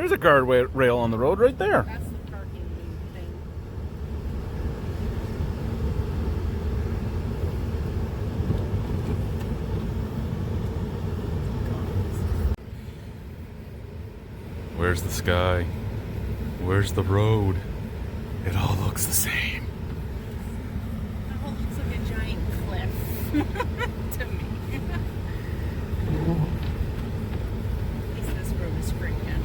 There's a guardrail on the road right there. That's the parking thing. Where's the sky? Where's the road? It all looks the same. The whole looks like a giant cliff to me. At least this road is straight down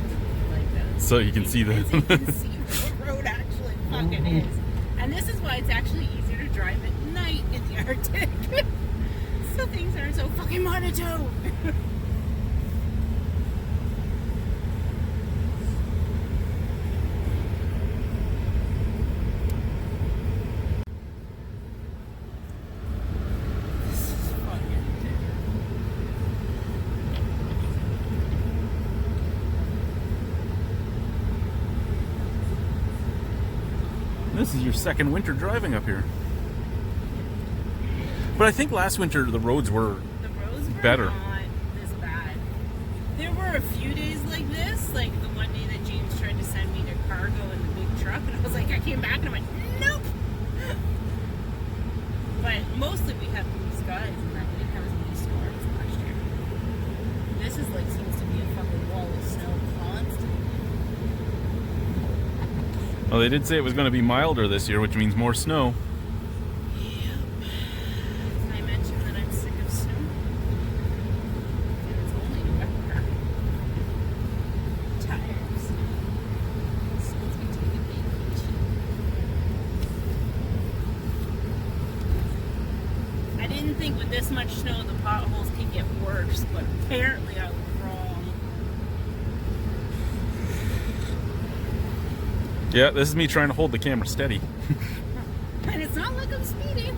like that. So you can see the. You can see what the road actually fucking is. And this is why it's actually easier to drive at night in the Arctic. So things aren't so fucking monotone. This is your second winter driving up here. But I think last winter the roads were better. Not this bad. There were a few days like this, like the one day that James tried to send me to cargo in the big truck, and I was like, I came back and I went, nope. But mostly we have blue skies, and that we didn't have as many storms last year. This is like seems to be a fucking wall of snow constantly. Well, they did say it was going to be milder this year, which means more snow. Yep. Can I mention that I'm sick of snow? And it's only November. I'm tired. So let's be taking vacation. I didn't think with this much snow the potholes could get worse, but apparently I was wrong. Yeah, this is me trying to hold the camera steady. And it's not like I'm speeding.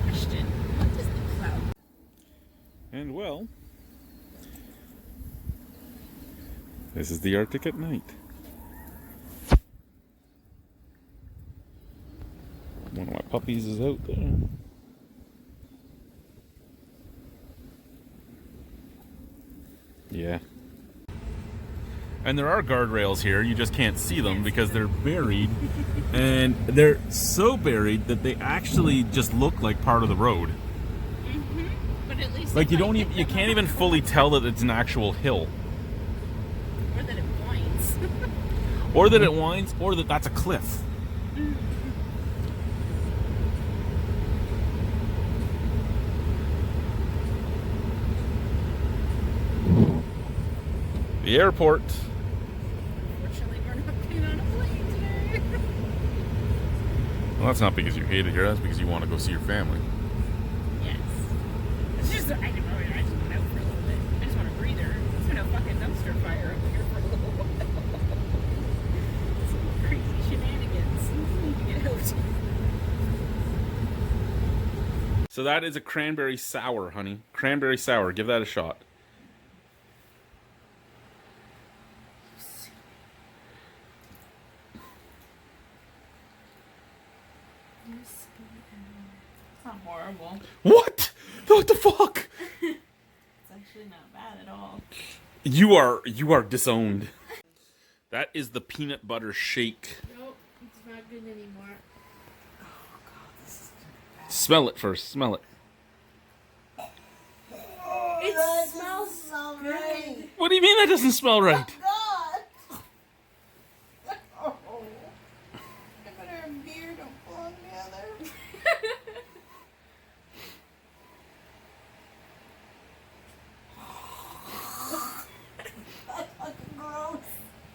Question, what is the cloud? And well, this is the Arctic at night. One of my puppies is out there. Yeah. And there are guardrails here, you just can't see them because they're buried. And they're so buried that they actually just look like part of the road. Mm-hmm. But at least Like you can't even fully tell that it's an actual hill. or that it winds. Or that it winds, or that that's a cliff. The airport. Unfortunately, we're not getting on a plane today. Well, that's not because you hate it here. That's because you want to go see your family. Yes. It's just, I just went out for a little bit. I just want a breather. It's been a fucking dumpster fire up here for a little while. Some crazy shenanigans. Need to get out. So that is a cranberry sour, honey. Cranberry sour. Give that a shot. It's not horrible. What? What the fuck? It's actually not bad at all. You are disowned. That is the peanut butter shake. Nope, it's not good anymore. Smell it first. Smell it. It smells so good. What do you mean that doesn't smell right?